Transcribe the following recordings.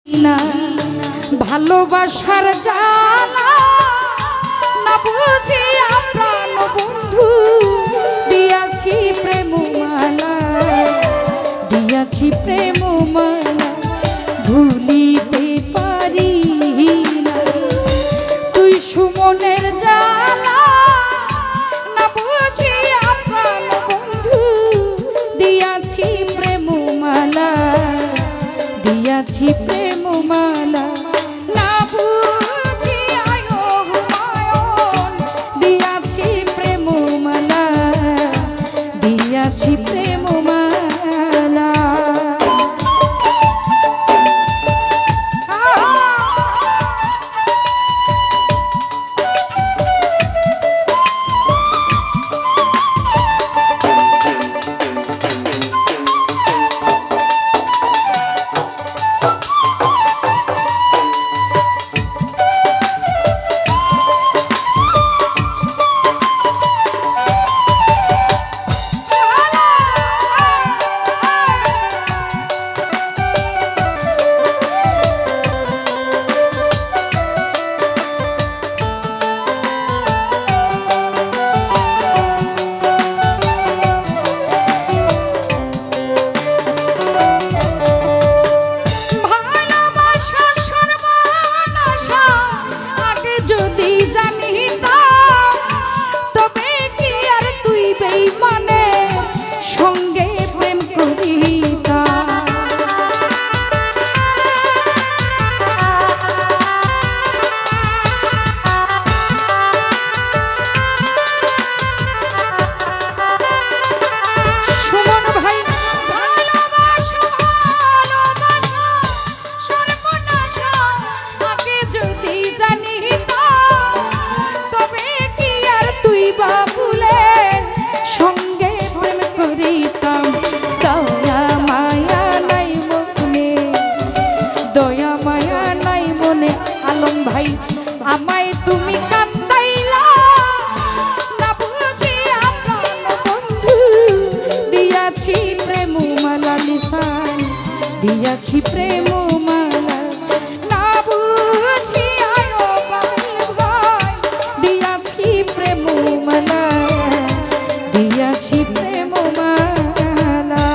না ভালোবাসার জ্বালা না বুঝি প্রাণ বন্ধু দিয়াছি প্রেম মালা দিয়াছি প্রেম মালা ভুলিতে পারি না তুই সুমনের জ্বালা না বুঝি প্রাণ বন্ধু দিয়াছি প্রেম মালা দিয়াছি প্রেম মালা না বুঝি মায়ন দিয়াছি প্রেম মালা দিয়াছি প্রেম মালা আমায় তুমি কান্দাইলা না বুঝি প্রাণ বন্ধু দিয়াছি প্রেম মালা লিসান দিয়াছি প্রেম মালা না বুঝি ভাই দিয়াছি প্রেম মালা দিয়াছি প্রেম মালা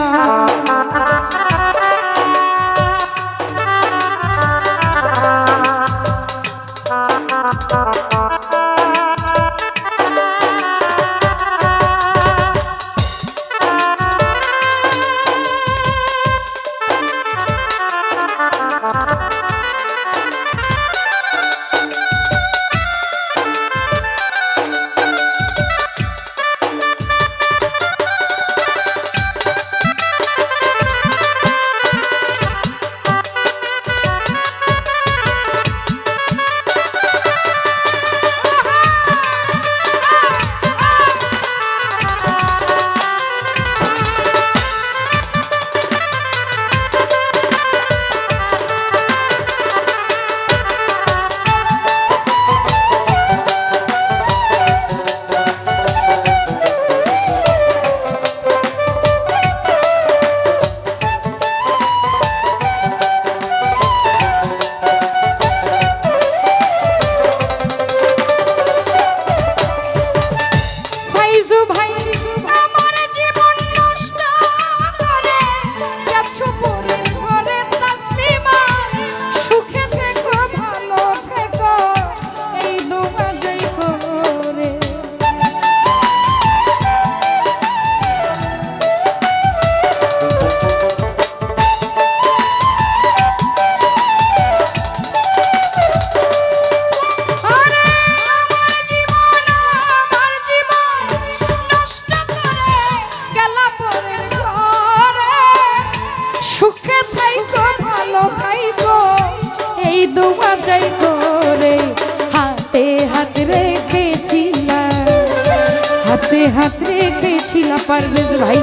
হাত রেখেছিলাম পারভেজ ভাই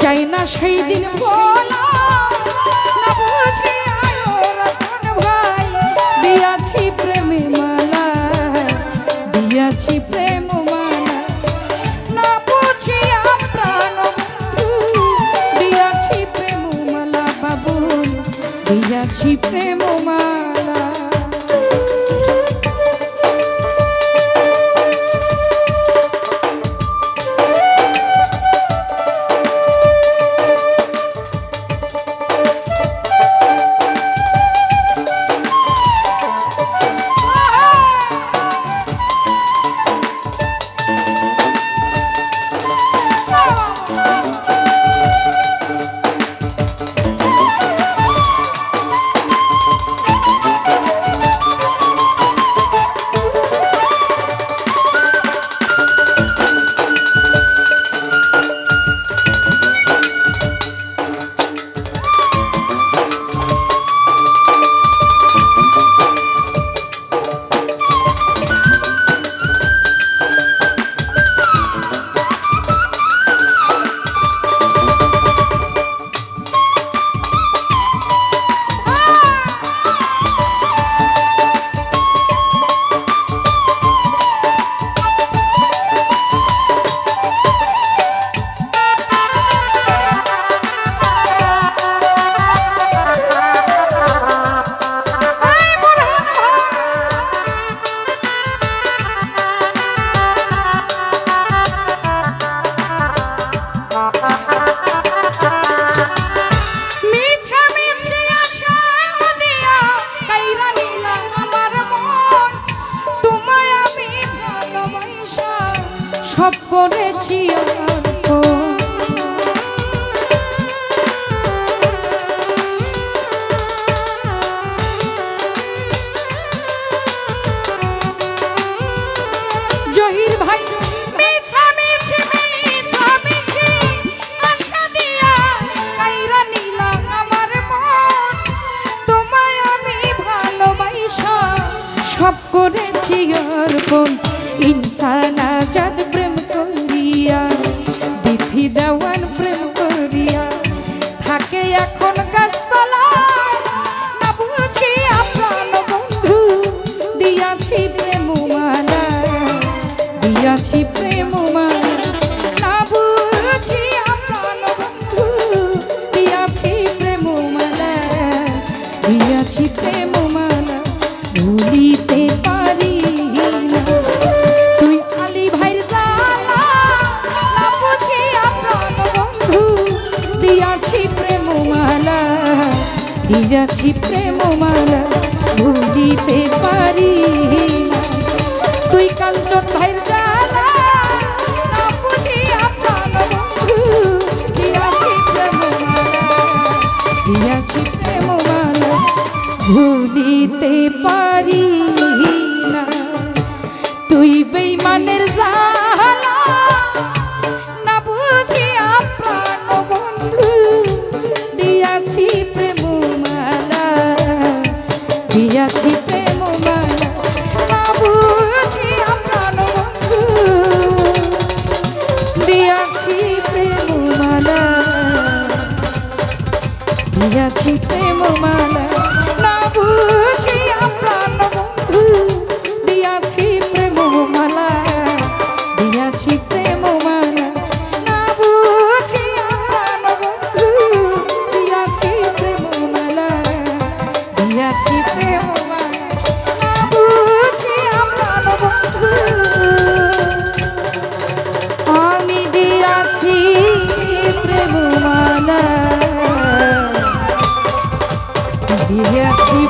যাই না সেই দিন বলা না বুঝি রতন ভাই দিয়াছি প্রেম মালা দিয়াছি প্রেম মালা না বুঝি প্রাণ বন্ধু দিয়াছি প্রেম মালা বাবু দিয়াছি প্রেম প্রেমমালা। সব করেছি জহির ভাই মিছামিছি আশা দিয়া কাইরা নিলাম আমার মন, তোমায় আমি ভালোবাসা সব করেছি অর্পণ। ইনসান আজাদ প্রেম করিয়া, বিধি দেওয়ান প্রেম করিয়া থাকে এখন গাছতলা, না বুঝি আপনার বন্ধু দিয়াছি প্রেমমালা, দিয়াছি প্রেমমালা, না বুঝি আপনার বন্ধু দিয়াছি প্রেমমালা, দিয়াছি প্রেমমালা, ভুলিতে পারি না তুই আলী ভাইয়ের জ্বালা, না বুঝি আপনার বন্ধু দিয়াছি প্রেমমালা, দিয়াছি প্রেমমালা, ভুলিতে পারি না তুই কাঞ্চন ভাইয়ের জ্বালা, না বুঝি আপনার বন্ধু দিয়াছি প্রেমমালা, দিয়াছি প্রেমমালা, ভুলিতে পারি না তুই বেঈমানের জ্বালা, না বুঝি আপনার বন্ধু দিয়াছি প্রেমমালা, দিয়াছি প্রেমমালা, না বুঝি আপনার বন্ধু দিয়াছি প্রেমমালা, দিয়াছি প্রেমমালা, না বুঝি আপনার বন্ধু দিয়াছি প্রেমমালা, দিয়াছি প্রেমমালা, না বুঝি আপনার বন্ধু দিয়াছি প্রেমমালা, দিয়াছি প্রেমমালা, না বুঝি আপনার বন্ধু আমি দিয়াছি প্রেমমালা, দিয়াছি